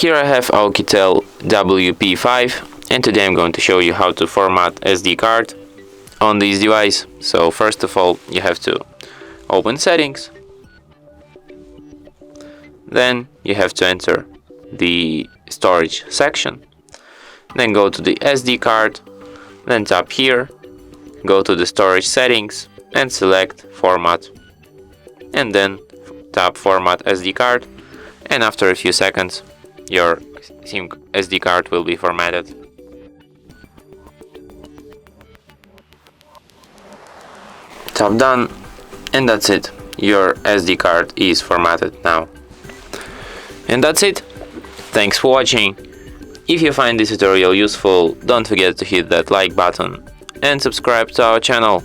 Here I have OUKITEL WP5, and today I'm going to show you how to format SD card on this device. So first of all, you have to open settings, then you have to enter the storage section, then go to the SD card, then tap here, go to the storage settings and select format, and then tap format SD card, and after a few seconds your SIM SD card will be formatted. Tap done, and that's it. Your SD card is formatted now. And that's it. Thanks for watching. If you find this tutorial useful, don't forget to hit that like button and subscribe to our channel.